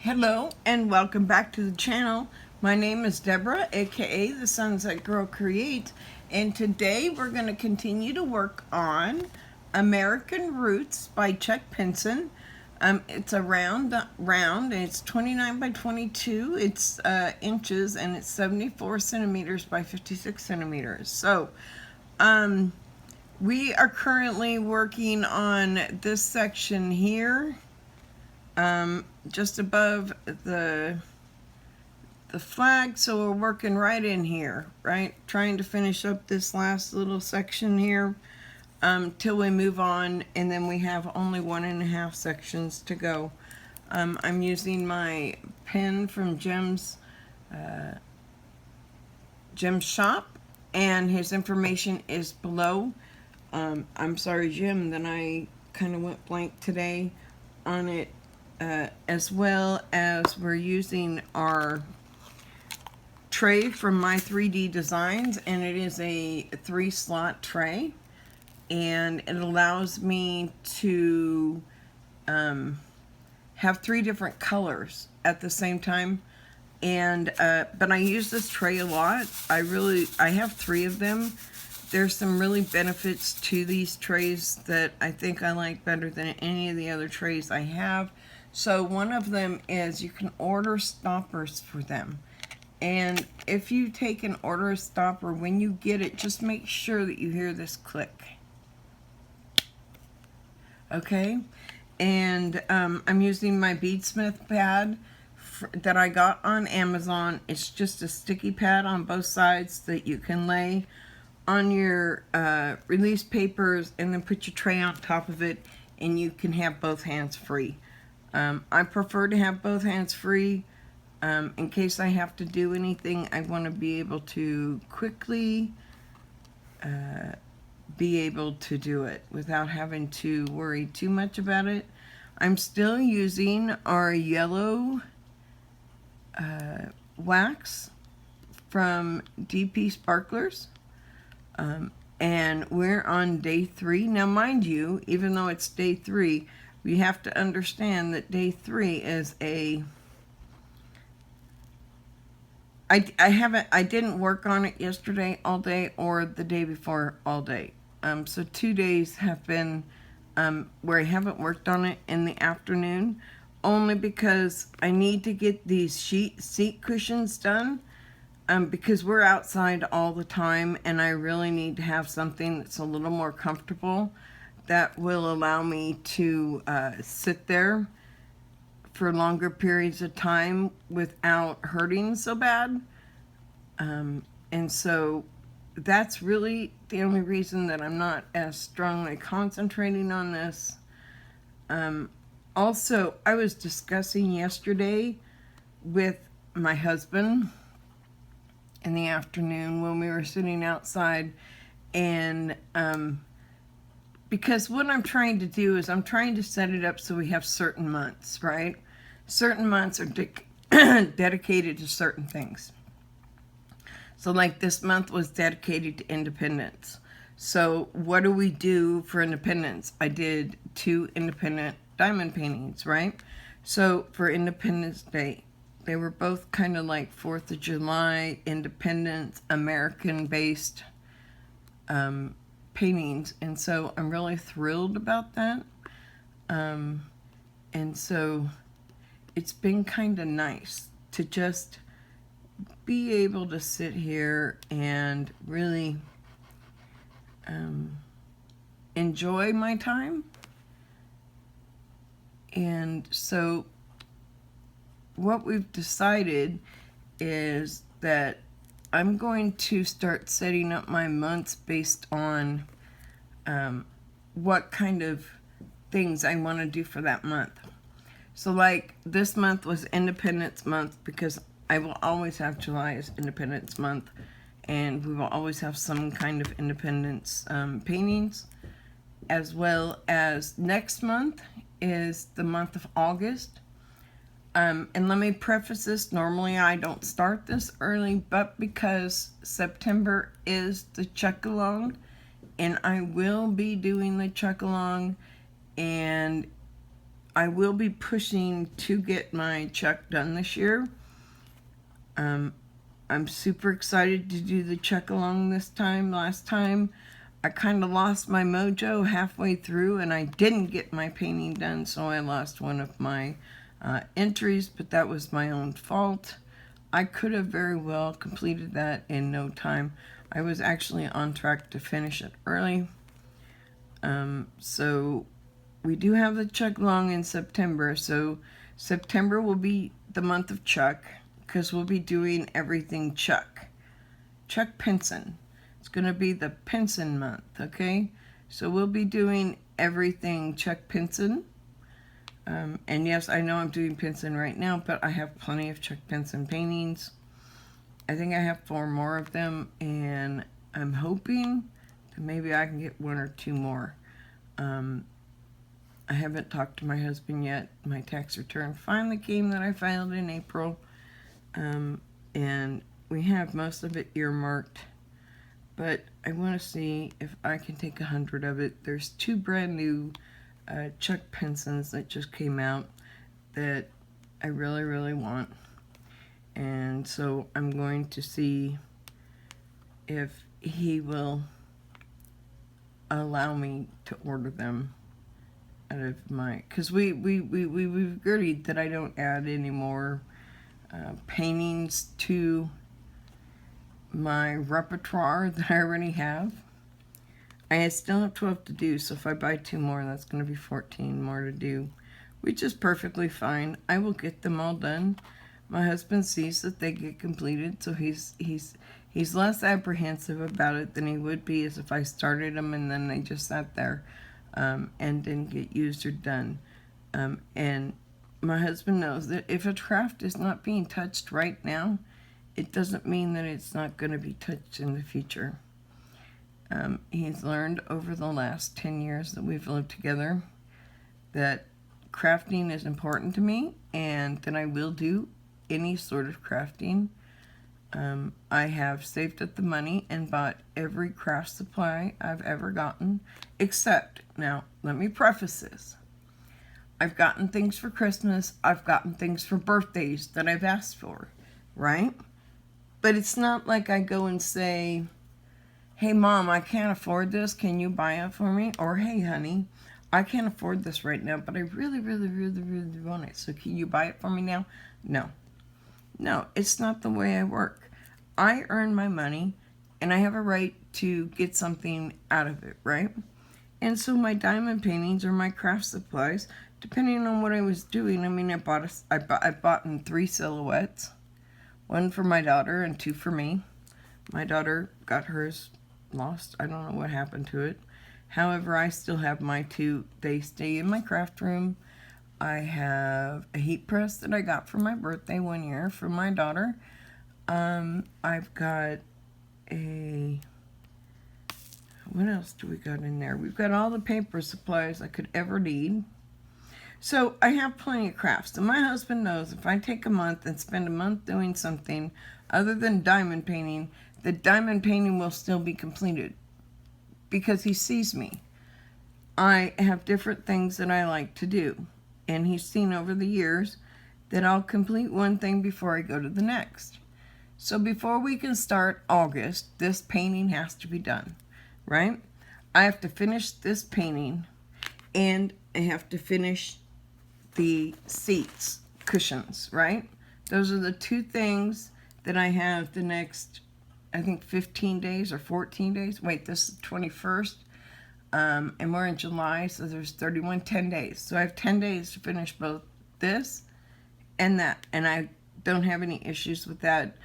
Hello and welcome back to the channel. My name is Deborah, aka The Sunset Girl Creates, and today we're going to continue to work on American Roots by Chuck Pinson. It's a round and it's 29 by 22. It's inches and it's 74 centimeters by 56 centimeters. So we are currently working on this section here. Just above the flag, so we're working right in here, right? Trying to finish up this last little section here till we move on, and then we have only 1.5 sections to go. I'm using my pen from Jim's shop, and his information is below. I'm sorry, Jim, that I kind of went blank today on it. As well as we're using our tray from My 3D Designs, and it is a 3-slot tray, and it allows me to have 3 different colors at the same time. And but I use this tray a lot. I have 3 of them. There's some really benefits to these trays that I think I like better than any of the other trays I have. So one of them is you can order stoppers for them. And if you take and order a stopper, when you get it, just make sure that you hear this click. Okay? And I'm using my Beadsmith pad that I got on Amazon. It's just a sticky pad on both sides that you can lay on your release papers and then put your tray on top of it, and you can have both hands free. I prefer to have both hands free. In case I have to do anything, I want to be able to quickly be able to do it without having to worry too much about it. I'm still using our yellow wax from DP Sparklers. And we're on day 3. Now, mind you, even though it's day 3, we have to understand that day 3 is I didn't work on it yesterday all day or the day before all day. So 2 days have been where I haven't worked on it in the afternoon, only because I need to get these seat cushions done. Because we're outside all the time, and I really need to have something that's a little more comfortable that will allow me to sit there for longer periods of time without hurting so bad. And so that's really the only reason that I'm not as strongly concentrating on this. Also, I was discussing yesterday with my husband in the afternoon when we were sitting outside, and because what I'm trying to do is I'm trying to set it up so we have certain months, right? Certain months are dedicated to certain things. So like this month was dedicated to Independence. So what do we do for Independence? I did 2 independent diamond paintings, right? So for Independence Day, they were both kind of like 4th of July, Independence, American-based paintings. And so I'm really thrilled about that. And so it's been kind of nice to just be able to sit here and really enjoy my time. And so what we've decided is that I'm going to start setting up my months based on what kind of things I want to do for that month. So like this month was Independence Month, because I will always have July as Independence Month, and we will always have some kind of Independence paintings, as well as next month is the month of August. And let me preface this, normally I don't start this early, but because September is the I will be pushing to get my check done this year. I'm super excited to do the check along this time. Last time, I kind of lost my mojo halfway through, and I didn't get my painting done, so I lost one of my entries, but that was my own fault. I could have very well completed that in no time. I was actually on track to finish it early. So we do have the check along in September, so September will be the month of Chuck, because we'll be doing everything Chuck Pinson. It's going to be the Pinson month, okay? So we'll be doing everything Chuck Pinson. And yes, I know I'm doing Pinson right now, but I have plenty of Chuck Pinson paintings. I think I have 4 more of them, and I'm hoping that maybe I can get 1 or 2 more. I haven't talked to my husband yet. My tax return finally came that I filed in April. And we have most of it earmarked, but I want to see if I can take 100 of it. There's 2 brand new Chuck Pinsons that just came out that I really, really want, and so I'm going to see if he will allow me to order them out of my, because we've agreed that I don't add any more paintings to my repertoire that I already have. I still have 12 to do, so if I buy 2 more, that's going to be 14 more to do, which is perfectly fine. I will get them all done. My husband sees that they get completed, so he's less apprehensive about it than he would be as if I started them and then they just sat there and didn't get used or done. And my husband knows that if a craft is not being touched right now, it doesn't mean that it's not going to be touched in the future. He's learned over the last 10 years that we've lived together that crafting is important to me, and that I will do any sort of crafting. I have saved up the money and bought every craft supply I've ever gotten, except, now, let me preface this. I've gotten things for Christmas, I've gotten things for birthdays that I've asked for, right? But it's not like I go and say, hey Mom, I can't afford this, can you buy it for me? Or hey honey, I can't afford this right now, but I really, really, really, really want it, so can you buy it for me now? No, it's not the way I work. I earn my money, and I have a right to get something out of it, right? And so my diamond paintings or my craft supplies, depending on what I was doing, I mean, I bought in 3 silhouettes, 1 for my daughter and 2 for me. My daughter got hers lost. I don't know what happened to it. However, I still have my 2. They stay in my craft room. I have a heat press that I got for my birthday 1 year from my daughter. I've got a, what else do we got in there? We've got all the paper supplies I could ever need. So I have plenty of crafts. And my husband knows if I take a month and spend a month doing something other than diamond painting, the diamond painting will still be completed. Because he sees me. I have different things that I like to do. And he's seen over the years that I'll complete one thing before I go to the next. So before we can start August, this painting has to be done, right? I have to finish this painting, and I have to finish the seats, cushions, right? Those are the 2 things that I have the next, I think 15 days or 14 days. Wait, this is the 21st. And we're in July, so there's 10 days. So I have 10 days to finish both this and that. And I don't have any issues with that.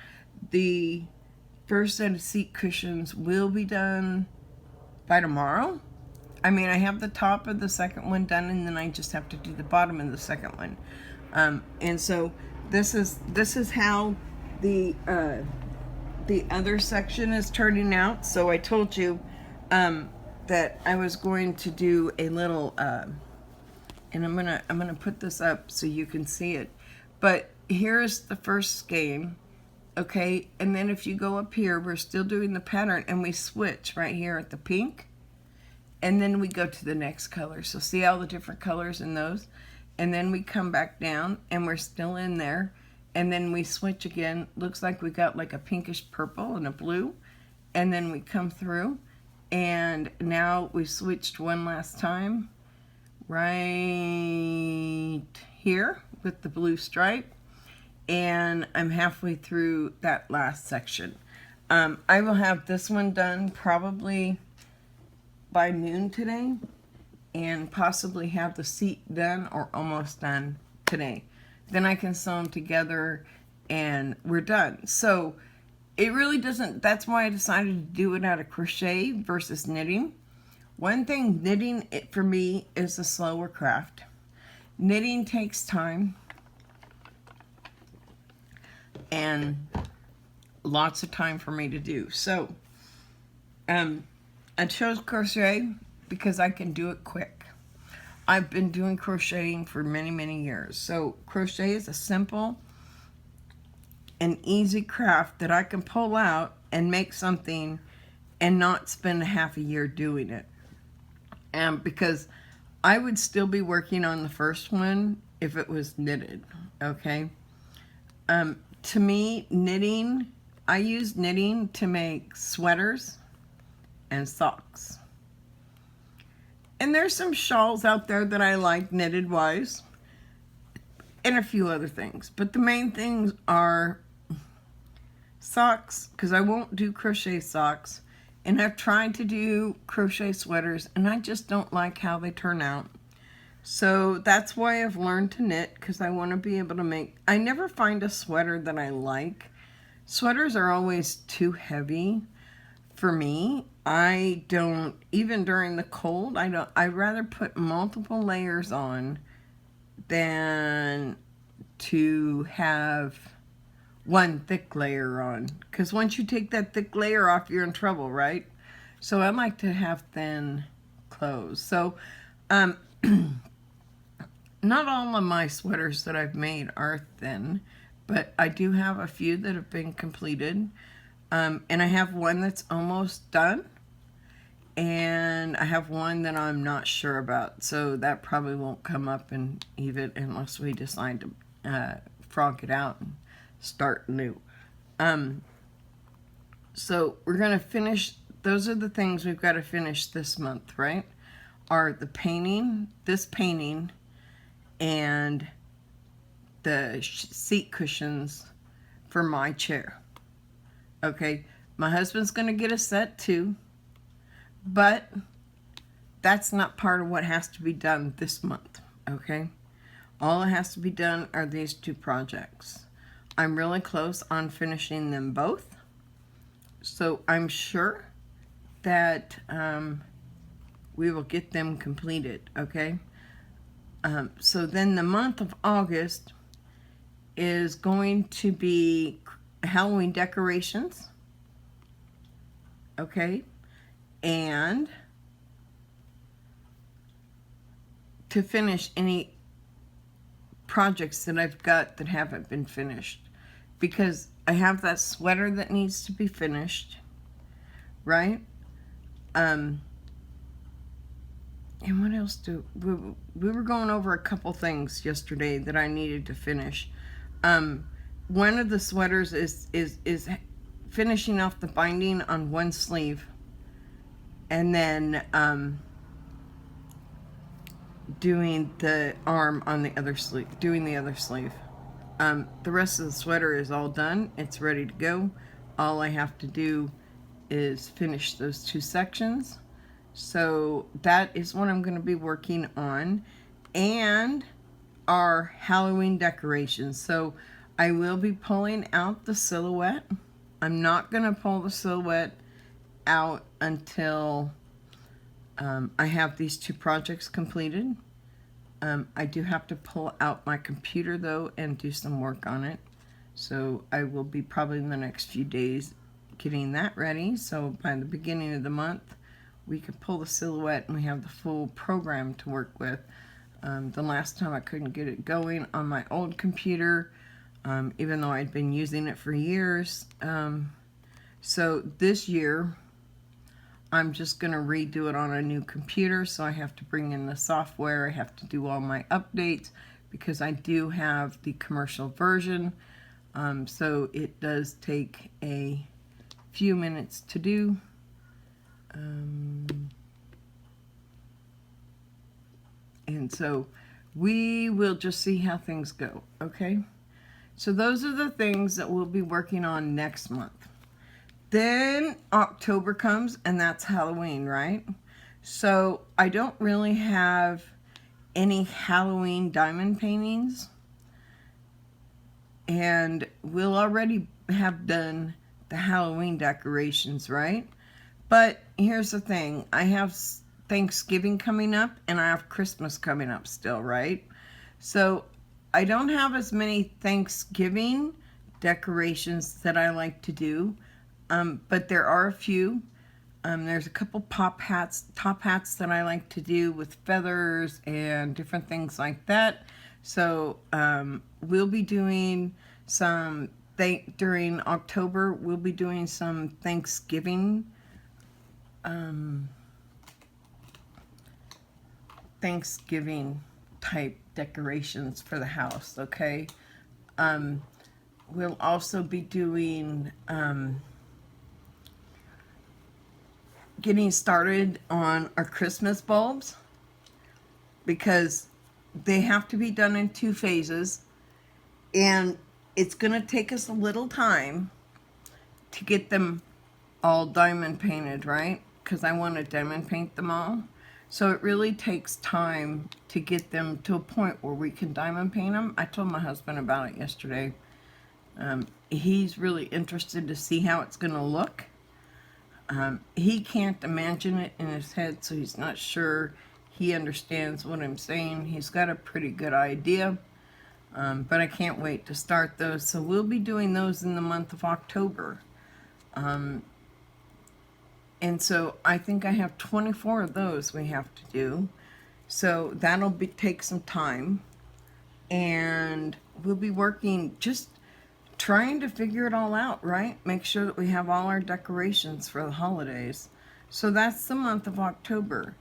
The first set of seat cushions will be done by tomorrow. I mean, I have the top of the second one done, and then I just have to do the bottom of the second one. And so this is how the other section is turning out. So I told you that I was going to do a little, and I'm gonna put this up so you can see it. But here's the first skein, okay? And then if you go up here, we're still doing the pattern, and we switch right here at the pink, and then we go to the next color. So see all the different colors in those? and then we come back down and we're still in there, and then we switch again. Looks like we got like a pinkish purple and a blue, and then we come through, and now we switched one last time right here with the blue stripe, and I'm halfway through that last section. I will have this one done probably by noon today, and possibly have the seat done or almost done today. Then I can sew them together and we're done. So it really doesn't, that's why I decided to do it out of crochet versus knitting. One thing, knitting, for me, is a slower craft. Knitting takes time and lots of time for me to do. So I chose crochet because I can do it quick. I've been doing crocheting for many years. So crochet is a simple and easy craft that I can pull out and make something and not spend half a year doing it. Because I would still be working on the first one if it was knitted, okay? To me, knitting, I use knitting to make sweaters and socks. And there's some shawls out there that I like knitted wise, and a few other things. But the main things are socks, because I won't do crochet socks. And I've tried to do crochet sweaters, and I just don't like how they turn out. So that's why I've learned to knit, because I want to be able to make, I never find a sweater that I like. Sweaters are always too heavy for me. I don't, even during the cold, I'd rather put multiple layers on than to have one thick layer on. Because once you take that thick layer off, you're in trouble, right? So I like to have thin clothes. So, not all of my sweaters that I've made are thin, but I do have a few that have been completed. And I have one that's almost done. And I have one that I'm not sure about, so that probably won't come up and even unless we decide to frog it out and start new. So we're gonna finish. Those are the things we've got to finish this month, right? Are the painting, this painting, and the seat cushions for my chair. Okay, my husband's gonna get a set too. But that's not part of what has to be done this month, okay? All that has to be done are these two projects. I'm really close on finishing them both. So I'm sure that we will get them completed, okay? So then the month of August is going to be Halloween decorations, okay? And to finish any projects that I've got that haven't been finished, because I have that sweater that needs to be finished, right? And what else we were going over a couple things yesterday that I needed to finish. One of the sweaters is finishing off the binding on one sleeve, and then doing the arm on the other sleeve, doing the other sleeve. The rest of the sweater is all done. It's ready to go. All I have to do is finish those two sections. So that is what I'm going to be working on, and our Halloween decorations. So I will be pulling out the silhouette. I'm not going to pull the silhouette out until I have these two projects completed. I do have to pull out my computer though and do some work on it. So I will be probably in the next few days getting that ready. So by the beginning of the month, we can pull the silhouette and we have the full program to work with. The last time I couldn't get it going on my old computer, even though I'd been using it for years. So this year, I'm just going to redo it on a new computer, so I have to bring in the software. I have to do all my updates because I do have the commercial version. So it does take a few minutes to do. And so we will just see how things go, okay? So those are the things that we'll be working on next month. Then October comes, and that's Halloween, right? So I don't really have any Halloween diamond paintings. And we'll already have done the Halloween decorations, right? But here's the thing. I have Thanksgiving coming up, and I have Christmas coming up still, right? So I don't have as many Thanksgiving decorations that I like to do. But there are a few. There's a couple top hats that I like to do with feathers and different things like that. So we'll be doing some, during October, we'll be doing some Thanksgiving type decorations for the house, okay? We'll also be doing getting started on our Christmas bulbs, because they have to be done in 2 phases, and it's going to take us a little time to get them all diamond painted, right? Because I want to diamond paint them all. So it really takes time to get them to a point where we can diamond paint them. I told my husband about it yesterday. He's really interested to see how it's going to look. He can't imagine it in his head, so he's not sure he understands what I'm saying. He's got a pretty good idea, but I can't wait to start those. So we'll be doing those in the month of October. And so I think I have 24 of those we have to do. So that'll take some time. And we'll be working just trying to figure it all out, right? Make sure that we have all our decorations for the holidays. So that's the month of October.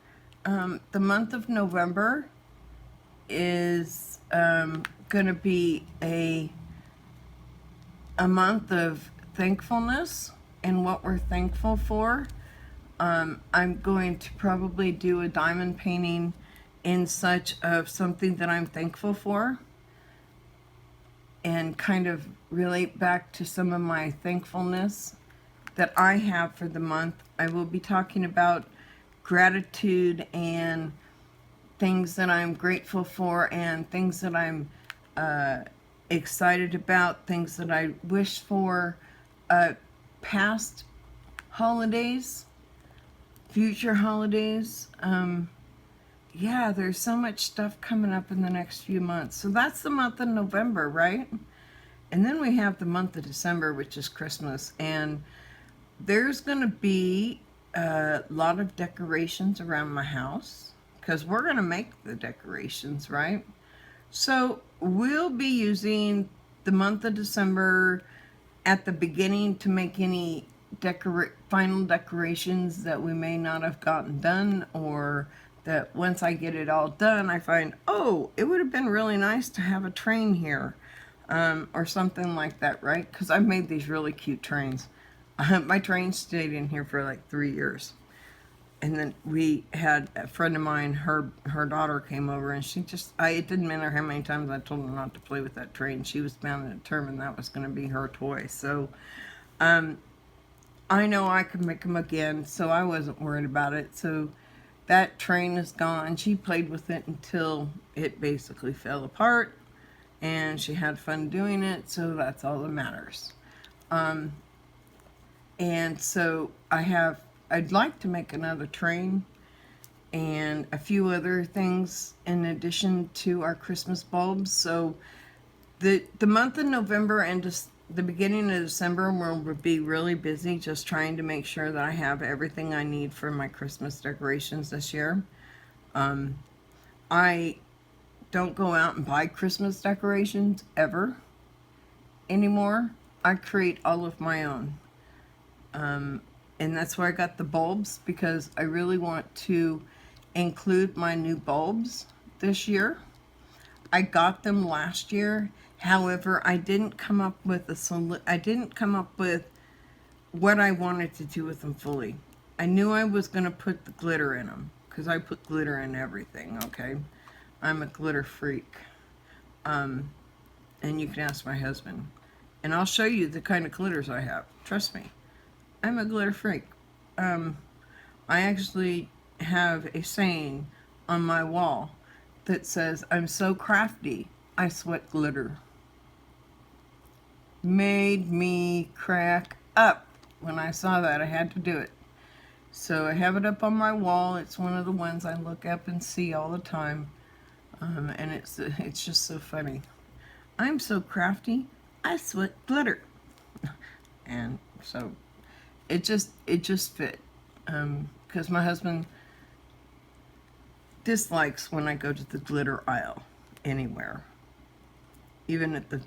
The month of November is going to be a month of thankfulness and what we're thankful for. I'm going to probably do a diamond painting in such of something that I'm thankful for, and kind of relate back to some of my thankfulness that I have for the month. I will be talking about gratitude and things that I'm grateful for, and things that I'm excited about, things that I wish for, past holidays, future holidays. Yeah, there's so much stuff coming up in the next few months. So that's the month of November, right? And then we have the month of December, which is Christmas. And there's going to be a lot of decorations around my house, because we're going to make the decorations, right? So we'll be using the month of December at the beginning to make any final decorations that we may not have gotten done, or that once I get it all done, I find, oh, it would have been really nice to have a train here, or something like that, right? Because I've made these really cute trains. My train stayed in here for like 3 years. And then we had a friend of mine, her daughter came over, and she just, it didn't matter how many times I told her not to play with that train. She was bound and determined that was going to be her toy. So, I know I could make them again, so I wasn't worried about it. So that train is gone. She played with it until it basically fell apart, and she had fun doing it, so that's all that matters. And so I'd like to make another train and a few other things in addition to our Christmas bulbs. So the month of November and just the beginning of December will be really busy, just trying to make sure that I have everything I need for my Christmas decorations this year. I don't go out and buy Christmas decorations ever anymore. I create all of my own. And that's where I got the bulbs, because I really want to include my new bulbs this year. I got them last year. However, I didn't come up with what I wanted to do with them fully. I knew I was going to put the glitter in them, because I put glitter in everything, okay? I'm a glitter freak. And you can ask my husband. And I'll show you the kind of glitters I have. Trust me. I'm a glitter freak. I actually have a saying on my wall that says, "I'm so crafty, I sweat glitter." Made me crack up when I saw that. I had to do it. So I have it up on my wall. It's one of the ones I look up and see all the time. And it's just so funny. I'm so crafty, I sweat glitter. And so it just fit. Because my husband dislikes when I go to the glitter aisle anywhere. Even at the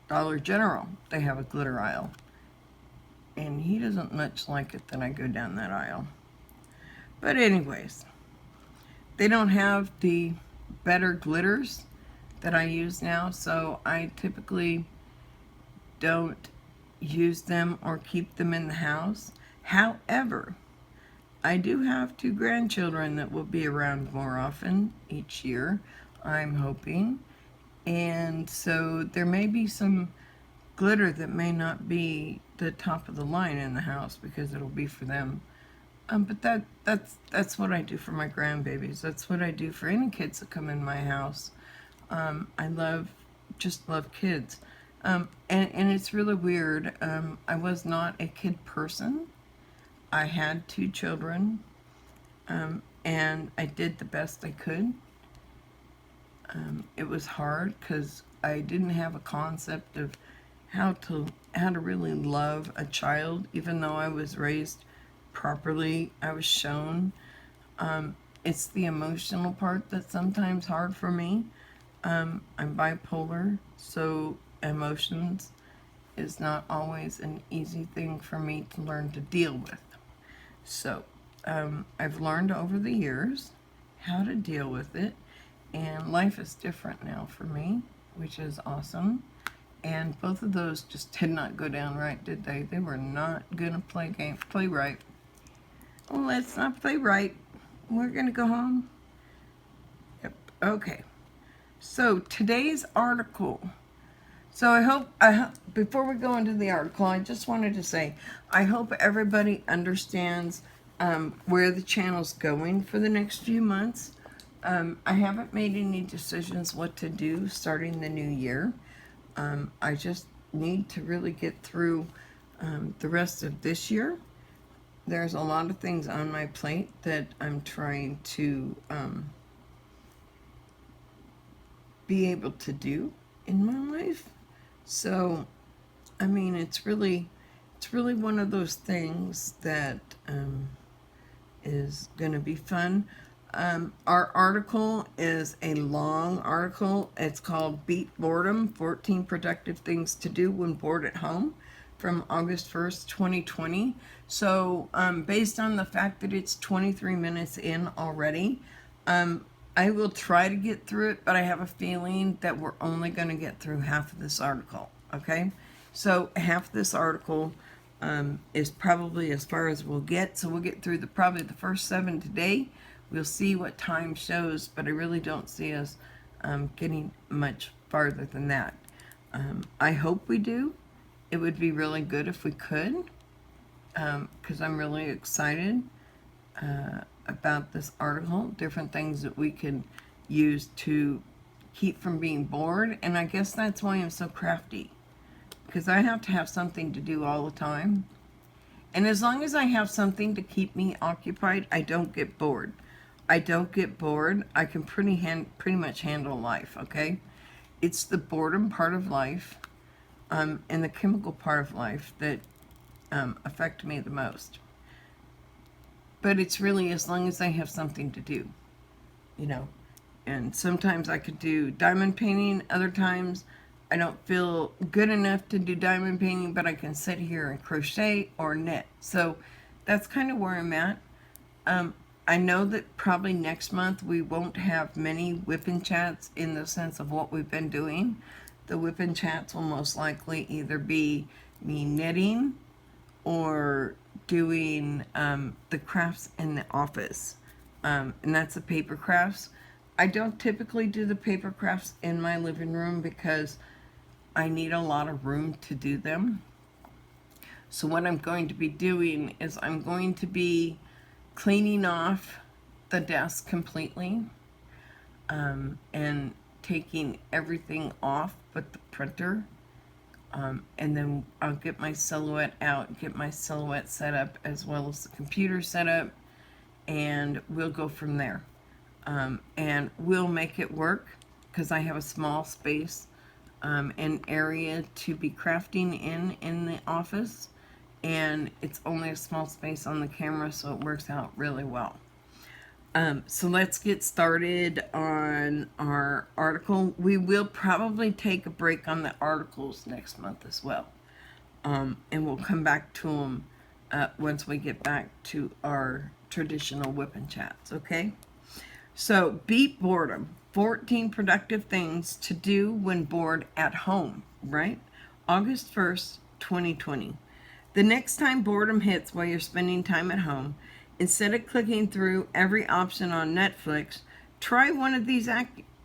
Dollar General, they have a glitter aisle. And he doesn't much like it that I go down that aisle. But anyways, they don't have the better glitters that I use now, so I typically don't use them or keep them in the house. However, I do have 2 grandchildren that will be around more often each year, I'm hoping. And so there may be some glitter that may not be the top of the line in the house, because it'll be for them. But that's what I do for my grandbabies. That's what I do for any kids that come in my house. I just love kids. And it's really weird. I was not a kid person. I had 2 children, and I did the best I could. It was hard because I didn't have a concept of how to really love a child, even though I was raised properly. I was shown. It's the emotional part that's sometimes hard for me. I'm bipolar, so emotions is not always an easy thing for me to learn to deal with. So I've learned over the years how to deal with it, and life is different now for me, which is awesome. And both of those just did not go down right, did they? They were not gonna play right. Oh, let's not play right. We're gonna go home. Yep. Okay. So today's article. So I hope before we go into the article, I just wanted to say I hope everybody understands where the channel's going for the next few months. I haven't made any decisions what to do starting the new year. I just need to really get through the rest of this year. There's a lot of things on my plate that I'm trying to be able to do in my life. So, I mean, it's really one of those things that is going to be fun. Our article is a long article. It's called Beat Boredom, 14 Productive Things to Do When Bored at Home, from August 1st, 2020. So based on the fact that it's 23 minutes in already, I will try to get through it, but I have a feeling that we're only going to get through half of this article, okay? So half of this article is probably as far as we'll get. So we'll get through probably the first 7 today. We'll see what time shows, but I really don't see us getting much farther than that. I hope we do. It would be really good if we could, because I'm really excited about this article, different things that we can use to keep from being bored. And I guess that's why I'm so crafty, because I have to have something to do all the time. And as long as I have something to keep me occupied, I don't get bored. I don't get bored. I can pretty much handle life, okay? It's the boredom part of life and the chemical part of life that affect me the most. But it's really as long as I have something to do, you know. And sometimes I could do diamond painting. Other times I don't feel good enough to do diamond painting, but I can sit here and crochet or knit. So that's kind of where I'm at. I know that probably next month we won't have many WIP and chats in the sense of what we've been doing. The WIP and chats will most likely either be me knitting or doing the crafts in the office. And that's the paper crafts. I don't typically do the paper crafts in my living room because I need a lot of room to do them. So what I'm going to be doing is I'm going to be cleaning off the desk completely and taking everything off but the printer. And then I'll get my silhouette out, get my silhouette set up as well as the computer set up, and we'll go from there. And we'll make it work because I have a small space and area to be crafting in the office, and it's only a small space on the camera, so it works out really well. So let's get started on our article. We will probably take a break on the articles next month as well. And we'll come back to them once we get back to our traditional WIP and chats, okay? So, beat boredom. 14 productive things to do when bored at home, right? August 1st, 2020. The next time boredom hits while you're spending time at home, instead of clicking through every option on Netflix, try one of these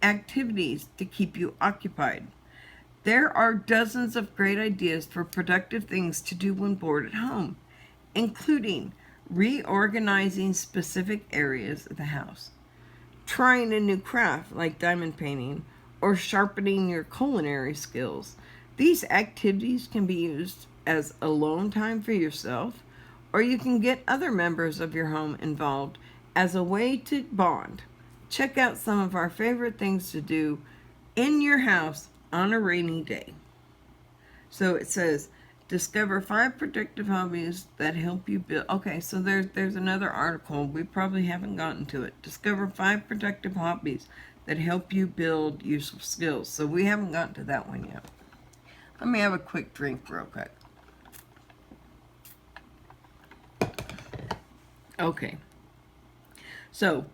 activities to keep you occupied. There are dozens of great ideas for productive things to do when bored at home, including reorganizing specific areas of the house, trying a new craft like diamond painting, or sharpening your culinary skills. These activities can be used as alone time for yourself, or you can get other members of your home involved as a way to bond. Check out some of our favorite things to do in your house on a rainy day. So it says, discover 5 productive hobbies that help you build. Okay, so there's another article. We probably haven't gotten to it. Discover 5 productive hobbies that help you build useful skills. So we haven't gotten to that one yet. Let me have a quick drink real quick. Okay. So,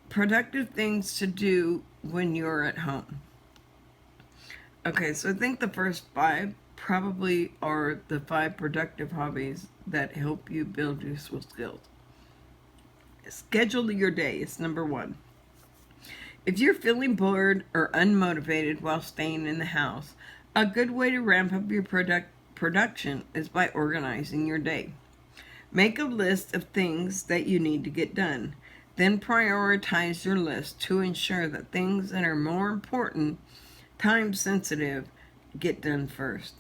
productive things to do when you're at home. Okay, so I think the first 5 probably are the 5 productive hobbies that help you build useful skills. Schedule your day is number 1. If you're feeling bored or unmotivated while staying in the house, a good way to ramp up your production is by organizing your day. Make a list of things that you need to get done. Then prioritize your list to ensure that things that are more important, time sensitive, get done first.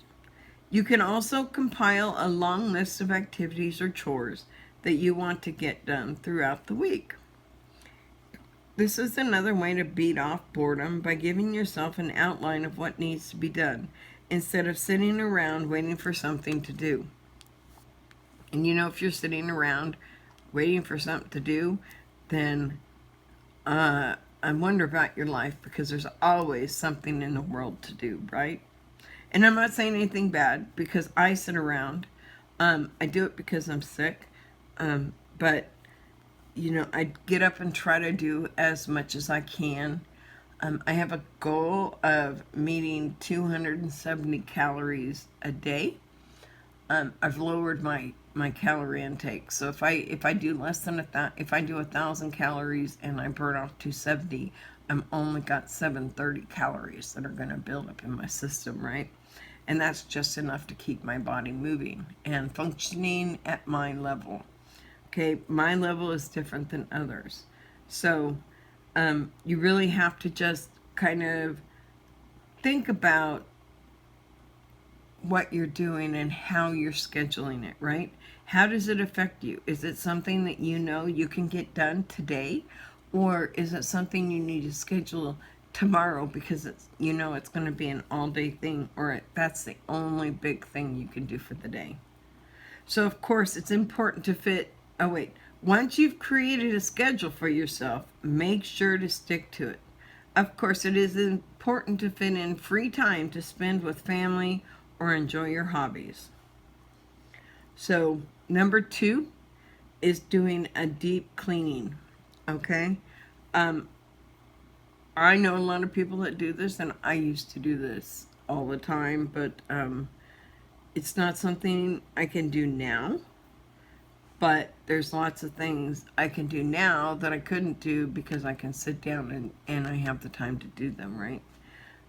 You can also compile a long list of activities or chores that you want to get done throughout the week. This is another way to beat off boredom by giving yourself an outline of what needs to be done instead of sitting around waiting for something to do. And you know, if you're sitting around waiting for something to do, then I wonder about your life, because there's always something in the world to do, right? And I'm not saying anything bad, because I sit around. I do it because I'm sick. But, you know, I get up and try to do as much as I can. I have a goal of meeting 270 calories a day. I've lowered my calorie intake. So if I do less than if I do 1,000 calories and I burn off 270, I'm only got 730 calories that are going to build up in my system, right? And that's just enough to keep my body moving and functioning at my level. Okay, my level is different than others. So you really have to just kind of think about what you're doing and how you're scheduling it, right? How does it affect you? Is it something that you know you can get done today? Or is it something you need to schedule tomorrow because it's, you know, it's going to be an all-day thing, or that's the only big thing you can do for the day? So, of course, it's important to fit... Oh, wait. Once you've created a schedule for yourself, make sure to stick to it. Of course, it is important to fit in free time to spend with family or enjoy your hobbies. So number 2 is doing a deep cleaning. Okay, I know a lot of people that do this, and I used to do this all the time, but it's not something I can do now. But there's lots of things I can do now that I couldn't do because I can sit down and I have the time to do them, right?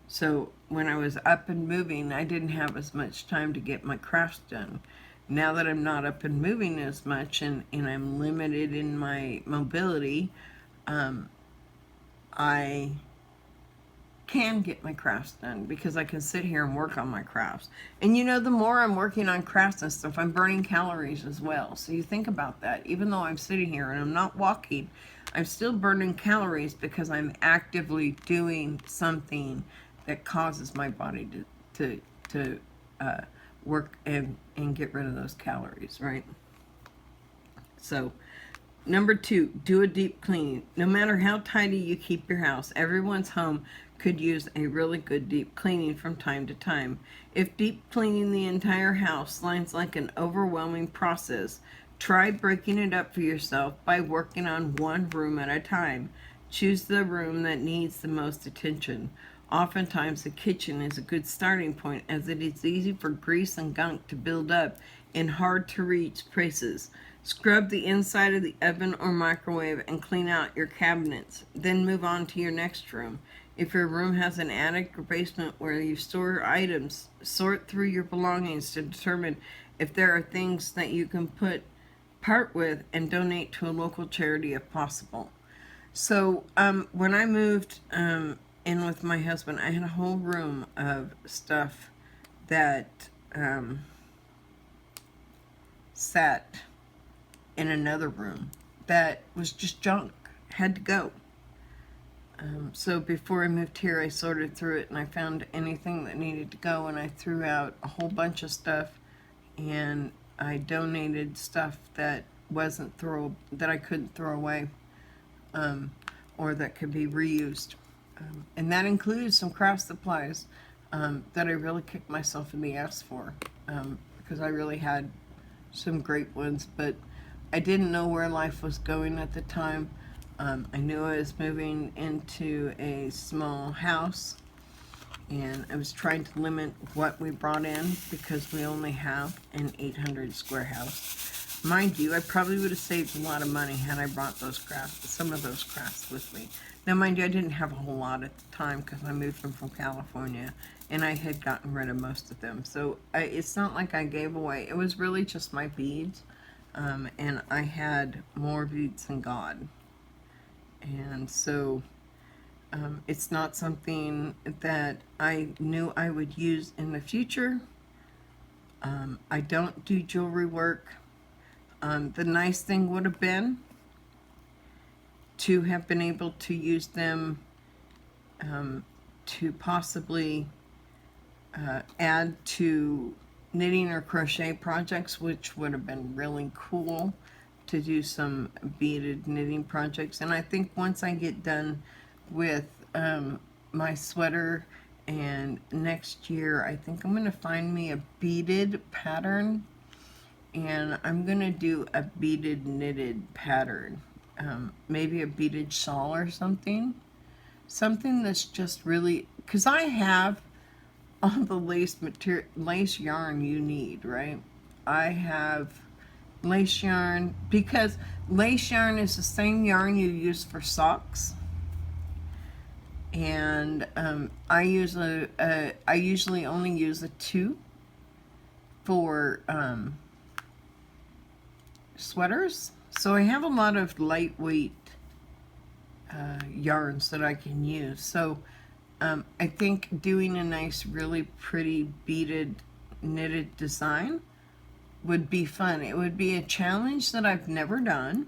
So when I was up and moving, I didn't have as much time to get my crafts done. Now that I'm not up and moving as much and I'm limited in my mobility, I can get my crafts done because I can sit here and work on my crafts. And you know, the more I'm working on crafts and stuff, I'm burning calories as well. So you think about that. Even though I'm sitting here and I'm not walking, I'm still burning calories because I'm actively doing something that causes my body to work and get rid of those calories, right? So number 2, do a deep cleaning. No matter how tidy you keep your house, everyone's home could use a really good deep cleaning from time to time. If deep cleaning the entire house sounds like an overwhelming process, try breaking it up for yourself by working on one room at a time. Choose the room that needs the most attention. Oftentimes the kitchen is a good starting point, as it is easy for grease and gunk to build up in hard to reach places. Scrub the inside of the oven or microwave and clean out your cabinets. Then move on to your next room. If your room has an attic or basement where you store items, sort through your belongings to determine if there are things that you can part with and donate to a local charity if possible. So when I moved in with my husband, I had a whole room of stuff that sat in another room that was just junk, had to go. So before I moved here, I sorted through it and I found anything that needed to go, and I threw out a whole bunch of stuff, and I donated stuff that that I couldn't throw away, or that could be reused. And that included some craft supplies that I really kicked myself in the ass for, because I really had some great ones, but I didn't know where life was going at the time. I knew I was moving into a small house, and I was trying to limit what we brought in because we only have an 800 square house. Mind you, I probably would have saved a lot of money had I brought some of those crafts with me. Now, mind you, I didn't have a whole lot at the time because I moved them from California, and I had gotten rid of most of them. So it's not like I gave away. It was really just my beads, and I had more beads than God. And so it's not something that I knew I would use in the future. I don't do jewelry work. The nice thing would have been to have been able to use them to possibly add to knitting or crochet projects, which would have been really cool to do some beaded knitting projects. And I think once I get done with my sweater, and next year I think I'm going to find me a beaded pattern, and I'm going to do a beaded knitted pattern, maybe a beaded shawl or something that's just really, because I have all the lace yarn you need, right? I have lace yarn, because lace yarn is the same yarn you use for socks, and I usually only use a 2 for sweaters, so I have a lot of lightweight yarns that I can use. So I think doing a nice, really pretty beaded knitted design would be fun. It would be a challenge that I've never done.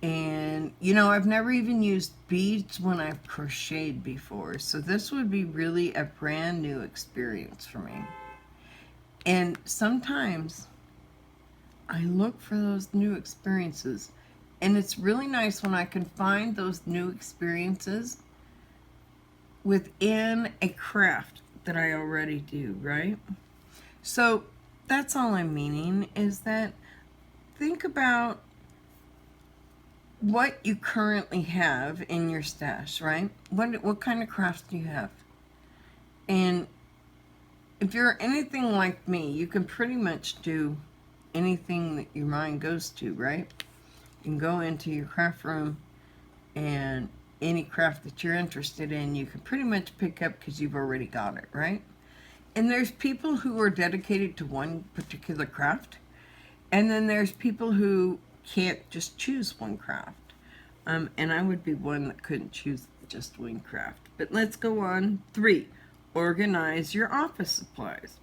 And, you know, I've never even used beads when I've crocheted before. So this would be really a brand new experience for me. And sometimes I look for those new experiences. And it's really nice when I can find those new experiences within a craft that I already do, right? So that's all I'm meaning, is that think about what you currently have in your stash, right? What kind of crafts do you have? And if you're anything like me, you can pretty much do anything that your mind goes to, right? You can go into your craft room, and any craft that you're interested in, you can pretty much pick up because you've already got it, right? And there's people who are dedicated to one particular craft, and then there's people who can't just choose one craft. And I would be one that couldn't choose just one craft. But let's go on. 3, organize your office supplies.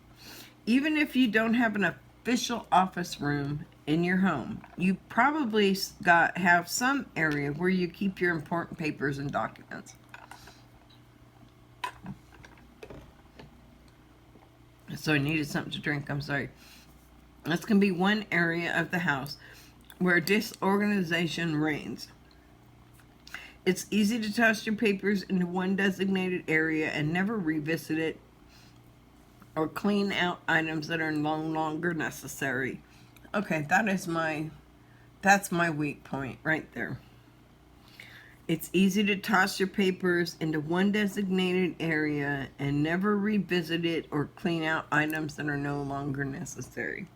Even if you don't have an official office room in your home, you probably have some area where you keep your important papers and documents. So I needed something to drink, I'm sorry. This can be one area of the house where disorganization reigns. It's easy to toss your papers into one designated area and never revisit it, or clean out items that are no longer necessary. Okay, that's my weak point right there. It's easy to toss your papers into one designated area and never revisit it or clean out items that are no longer necessary.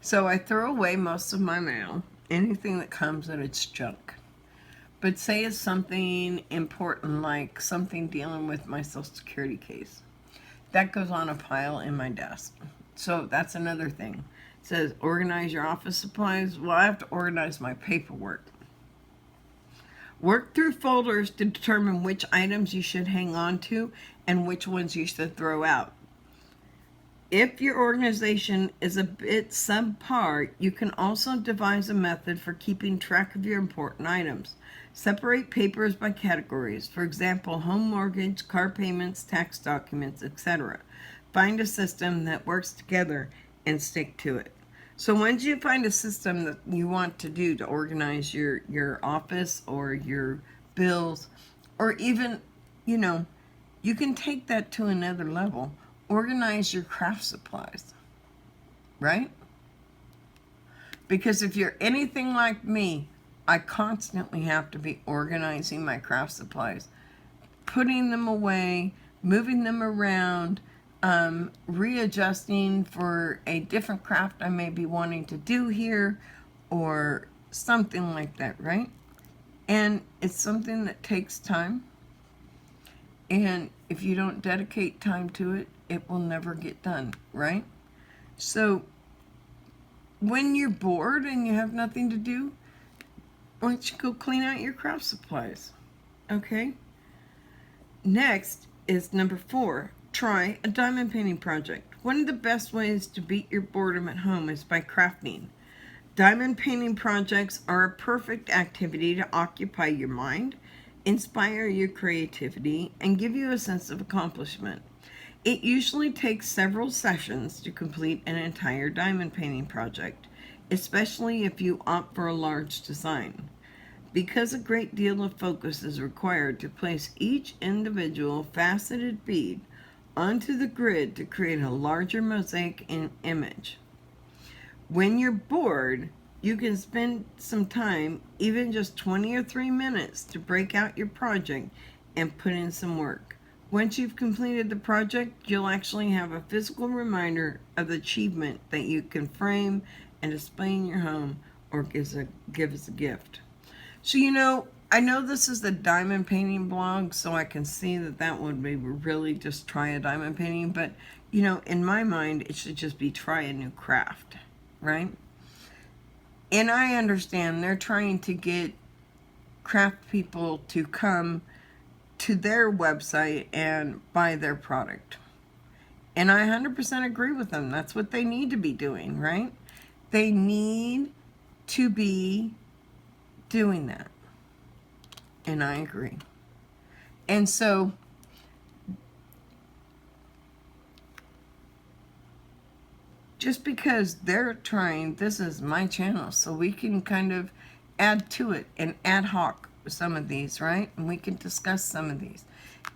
So I throw away most of my mail, anything that comes that it's junk. But say it's something important, like something dealing with my Social Security case. That goes on a pile in my desk. So that's another thing. It says organize your office supplies. Well, I have to organize my paperwork. Work through folders to determine which items you should hang on to and which ones you should throw out. If your organization is a bit subpar, you can also devise a method for keeping track of your important items. Separate papers by categories. For example, home mortgage, car payments, tax documents, etc. Find a system that works together and stick to it. So once you find a system that you want to do to organize your office or your bills, or even, you can take that to another level. Organize your craft supplies, right? Because if you're anything like me, I constantly have to be organizing my craft supplies, putting them away, moving them around, readjusting for a different craft I may be wanting to do here, or something like that, right? And it's something that takes time. And if you don't dedicate time to it, it will never get done, right? So when you're bored and you have nothing to do, why don't you go clean out your craft supplies, okay? Next is number 4, try a diamond painting project. One of the best ways to beat your boredom at home is by crafting. Diamond painting projects are a perfect activity to occupy your mind, inspire your creativity, and give you a sense of accomplishment. It usually takes several sessions to complete an entire diamond painting project, especially if you opt for a large design. Because a great deal of focus is required to place each individual faceted bead onto the grid to create a larger mosaic image. When you're bored, you can spend some time, even just 20 or 30 minutes, to break out your project and put in some work. Once you've completed the project, you'll actually have a physical reminder of the achievement that you can frame and display in your home or give as a gift. So, I know this is the diamond painting blog, so I can see that would be really just try a diamond painting, but, in my mind, it should just be try a new craft, right? And I understand they're trying to get craft people to come to their website and buy their product. And I 100% agree with them. That's what they need to be doing, right? They need to be doing that. And I agree. And so just because they're trying, this is my channel, so we can kind of add to it and ad hoc some of these, right? And we can discuss some of these.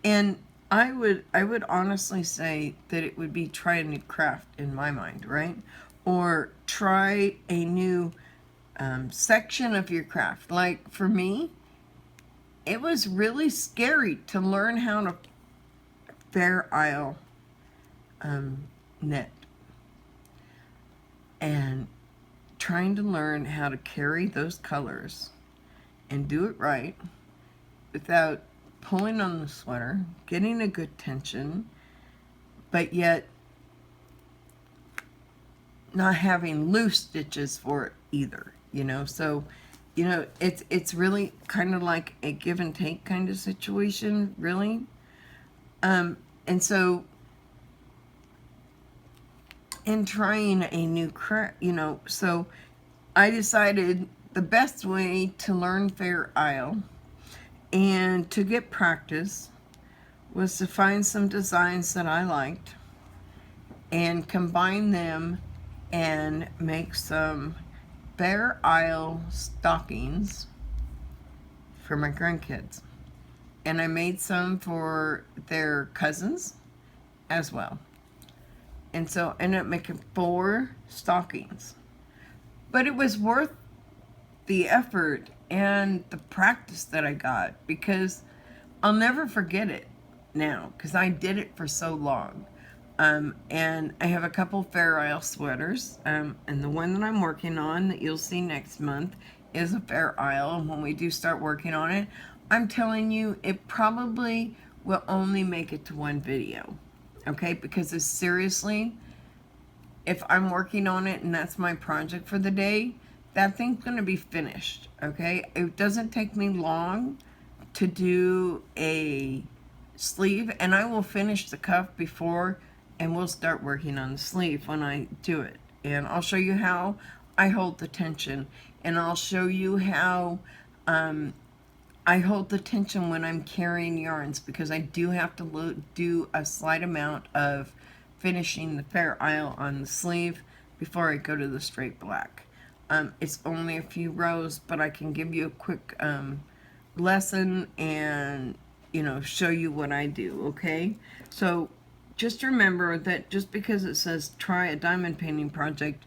And I would honestly say that it would be try a new craft in my mind, right? Or try a new section of your craft. Like for me, it was really scary to learn how to Fair Isle knit, and trying to learn how to carry those colors and do it right without pulling on the sweater, getting a good tension, but yet not having loose stitches for it either, you know. So, you know, it's really kind of like a give and take kind of situation, really. And so in trying a new craft, you know, so I decided the best way to learn Fair Isle and to get practice was to find some designs that I liked and combine them and make some Fair Isle stockings for my grandkids. And I made some for their cousins as well. And so I ended up making 4 stockings. But it was worth the effort and the practice that I got, because I'll never forget it now, because I did it for so long. And I have a couple Fair Isle sweaters, and the one that I'm working on that you'll see next month is a Fair Isle. And when we do start working on it, I'm telling you, it probably will only make it to 1 video, okay? Because it's seriously, if I'm working on it and that's my project for the day, that thing's going to be finished, okay? It doesn't take me long to do a sleeve, and I will finish the cuff before, and we'll start working on the sleeve when I do it. And I'll show you how I hold the tension, and I'll show you how I hold the tension when I'm carrying yarns, because I do have to do a slight amount of finishing the Fair Isle on the sleeve before I go to the straight black. It's only a few rows, but I can give you a quick lesson and, you know, show you what I do, okay? So just remember that just because it says try a diamond painting project,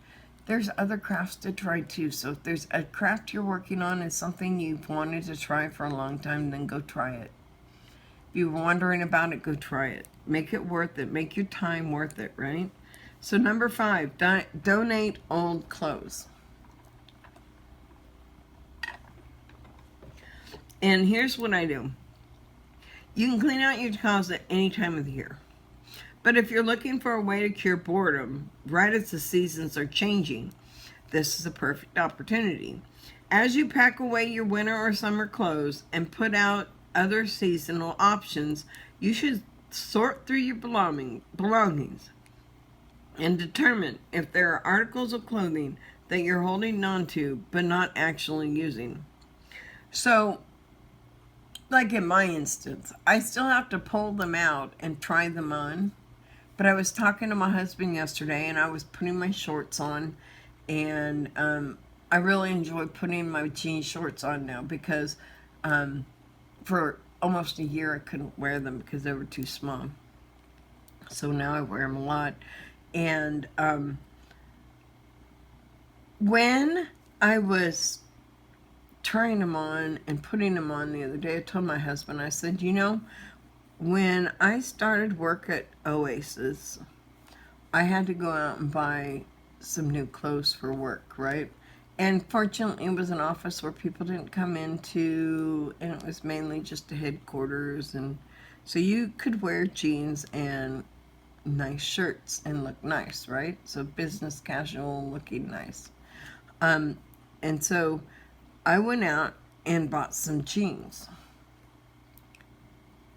there's other crafts to try too. So if there's a craft you're working on and something you've wanted to try for a long time, then go try it. If you're wondering about it, go try it. Make it worth it. Make your time worth it, right? So number 5, donate old clothes. And here's what I do. You can clean out your closet any time of the year. But if you're looking for a way to cure boredom right as the seasons are changing, this is a perfect opportunity. As you pack away your winter or summer clothes and put out other seasonal options, you should sort through your belongings and determine if there are articles of clothing that you're holding on to but not actually using. So, like in my instance, I still have to pull them out and try them on. But I was talking to my husband yesterday, and I was putting my shorts on, and I really enjoy putting my jean shorts on now, because for almost a year I couldn't wear them because they were too small. So now I wear them a lot. And when I was trying them on and putting them on the other day, I told my husband, I said, you know, when I started work at Oasis, I had to go out and buy some new clothes for work, right? And fortunately, it was an office where people didn't come into, and it was mainly just a headquarters, and so you could wear jeans and nice shirts and look nice, right? So business casual, looking nice. And so I went out and bought some jeans.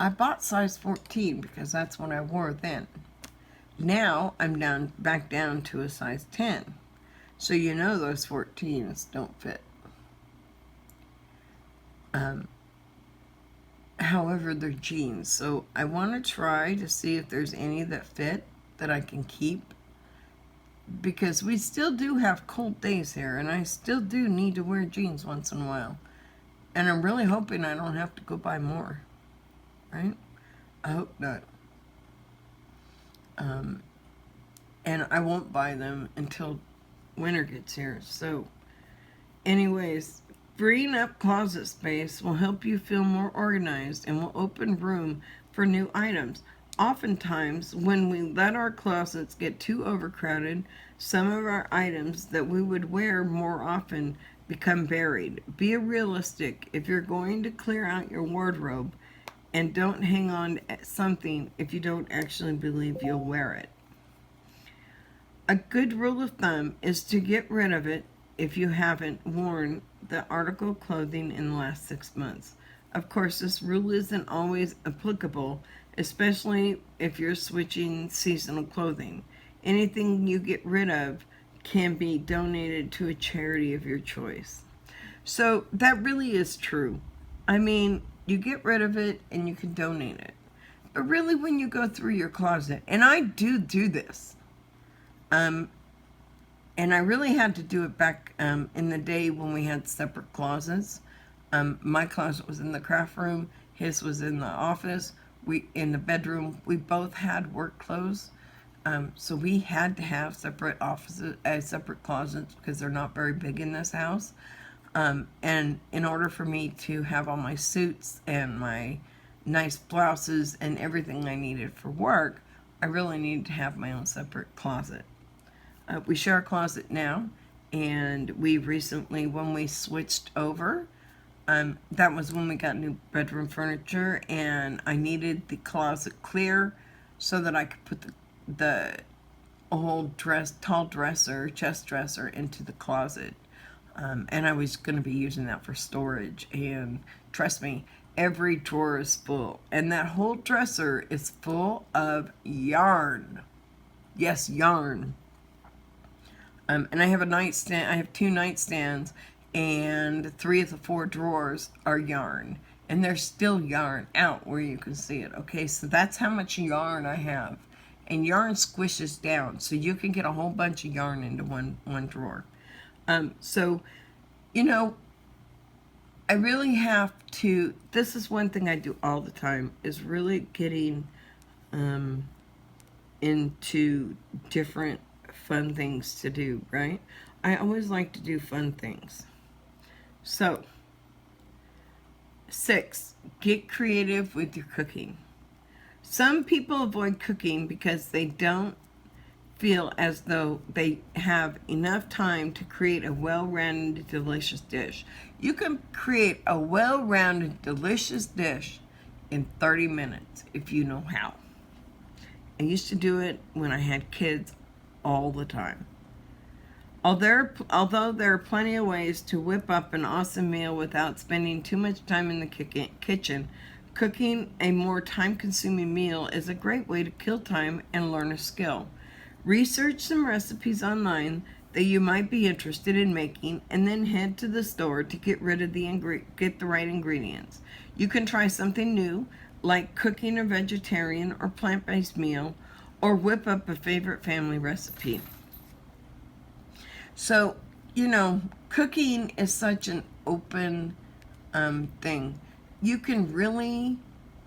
I bought size 14 because that's what I wore then. Now I'm back down to a size 10. So you know those 14s don't fit. However, they're jeans. So I want to try to see if there's any that fit that I can keep. Because we still do have cold days here, and I still do need to wear jeans once in a while. And I'm really hoping I don't have to go buy more. Right? I hope not. And I won't buy them until winter gets here. So, anyways, freeing up closet space will help you feel more organized and will open room for new items. Oftentimes, when we let our closets get too overcrowded, some of our items that we would wear more often become buried. Be realistic. If you're going to clear out your wardrobe, and don't hang on to something if you don't actually believe you'll wear it. A good rule of thumb is to get rid of it if you haven't worn the article of clothing in the last 6 months. Of course, this rule isn't always applicable, especially if you're switching seasonal clothing. Anything you get rid of can be donated to a charity of your choice. So that really is true. I mean, you get rid of it and you can donate it. But really, when you go through your closet, and I do this, and I really had to do it back in the day when we had separate closets. My closet was in the craft room, his was in the office. In the bedroom, we both had work clothes. So we had to have separate offices, separate closets, because they're not very big in this house. And in order for me to have all my suits and my nice blouses and everything I needed for work, I really needed to have my own separate closet. We share a closet now, and we recently, when we switched over, that was when we got new bedroom furniture, and I needed the closet clear so that I could put the whole tall dresser, chest dresser into the closet. And I was going to be using that for storage, and trust me, every drawer is full, and that whole dresser is full of yarn. Yes, yarn. And I have a nightstand. I have 2 nightstands, and 3 of the 4 drawers are yarn, and there's still yarn out where you can see it. Okay, so that's how much yarn I have, and yarn squishes down, so you can get a whole bunch of yarn into one drawer. So, you know, I really have to, this is one thing I do all the time, is really getting into different fun things to do, right? I always like to do fun things. So, 6, get creative with your cooking. Some people avoid cooking because they don't feel as though they have enough time to create a well-rounded, delicious dish. You can create a well-rounded, delicious dish in 30 minutes if you know how. I used to do it when I had kids all the time. Although there are plenty of ways to whip up an awesome meal without spending too much time in the kitchen, cooking a more time-consuming meal is a great way to kill time and learn a skill. Research some recipes online that you might be interested in making, and then head to the store to get the right ingredients. You can try something new, like cooking a vegetarian or plant-based meal, or whip up a favorite family recipe. So, you know, cooking is such an open thing. You can really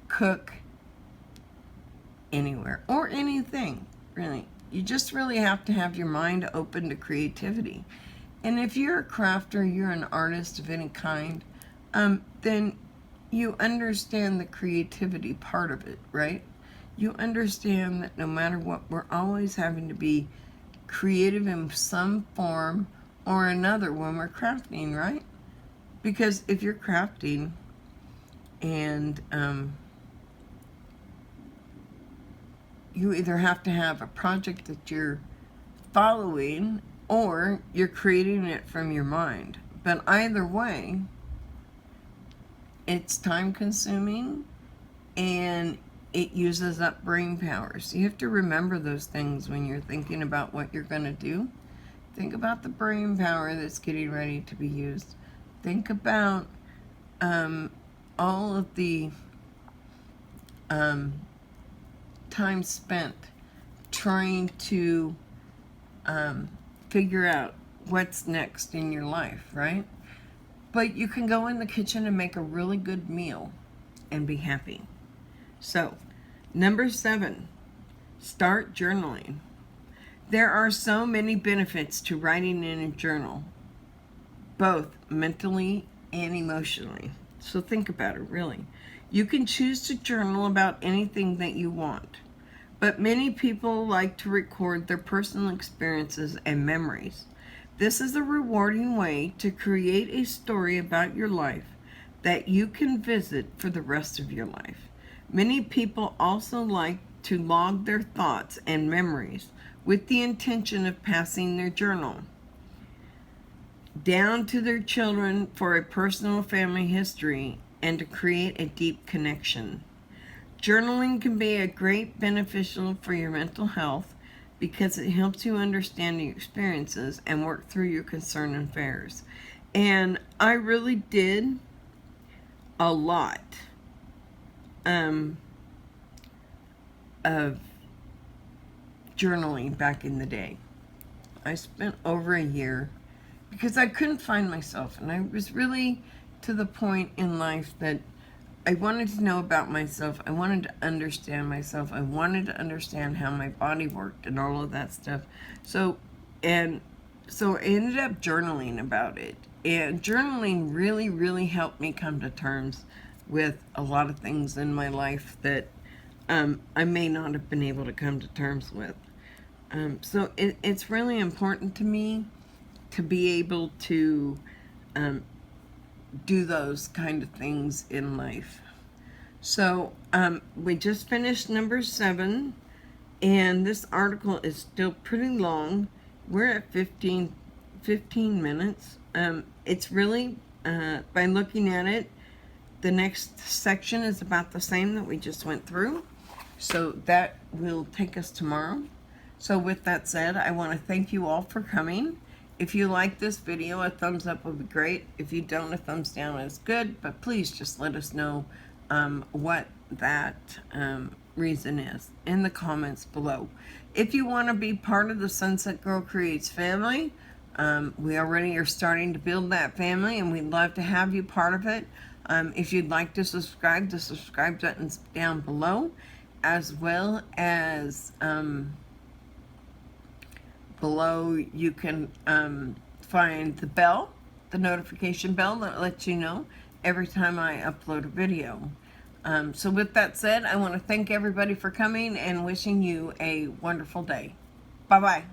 cook anywhere or anything, really. You just really have to have your mind open to creativity. And if you're a crafter, you're an artist of any kind, then you understand the creativity part of it, right? You understand that no matter what, we're always having to be creative in some form or another when we're crafting, right? Because if you're crafting and you either have to have a project that you're following or you're creating it from your mind. But either way, it's time consuming and it uses up brain power. So you have to remember those things when you're thinking about what you're going to do. Think about the brain power that's getting ready to be used. Think about all of the time spent trying to figure out what's next in your life, right? But you can go in the kitchen and make a really good meal and be happy. So, Number 7, start journaling. There are so many benefits to writing in a journal, both mentally and emotionally. So think about it, really. You can choose to journal about anything that you want, but many people like to record their personal experiences and memories. This is a rewarding way to create a story about your life that you can visit for the rest of your life. Many people also like to log their thoughts and memories with the intention of passing their journal down to their children for a personal family history and to create a deep connection. Journaling can be a great beneficial for your mental health because it helps you understand your experiences and work through your concern and fears. And I really did a lot of journaling back in the day. I spent over a year because I couldn't find myself, and I was really to the point in life that I wanted to know about myself. I wanted to understand myself. I wanted to understand how my body worked and all of that stuff. So I ended up journaling about it. And journaling really, really helped me come to terms with a lot of things in my life that I may not have been able to come to terms with. So it's really important to me to be able to do those kind of things in life. So we just finished number 7, and this article is still pretty long. We're at 15 minutes. It's really, by looking at it, the next section is about the same that we just went through. So that will take us tomorrow. So with that said, I want to thank you all for coming. If you like this video, a thumbs up would be great. If you don't, a thumbs down is good. But please just let us know what that reason is in the comments below. If you want to be part of the Sunset Girl Creates family, we already are starting to build that family, and we'd love to have you part of it. If you'd like to subscribe, the subscribe button's down below, as well as below you can find the bell, the notification bell that lets you know every time I upload a video. So with that said, I want to thank everybody for coming and wishing you a wonderful day. Bye-bye.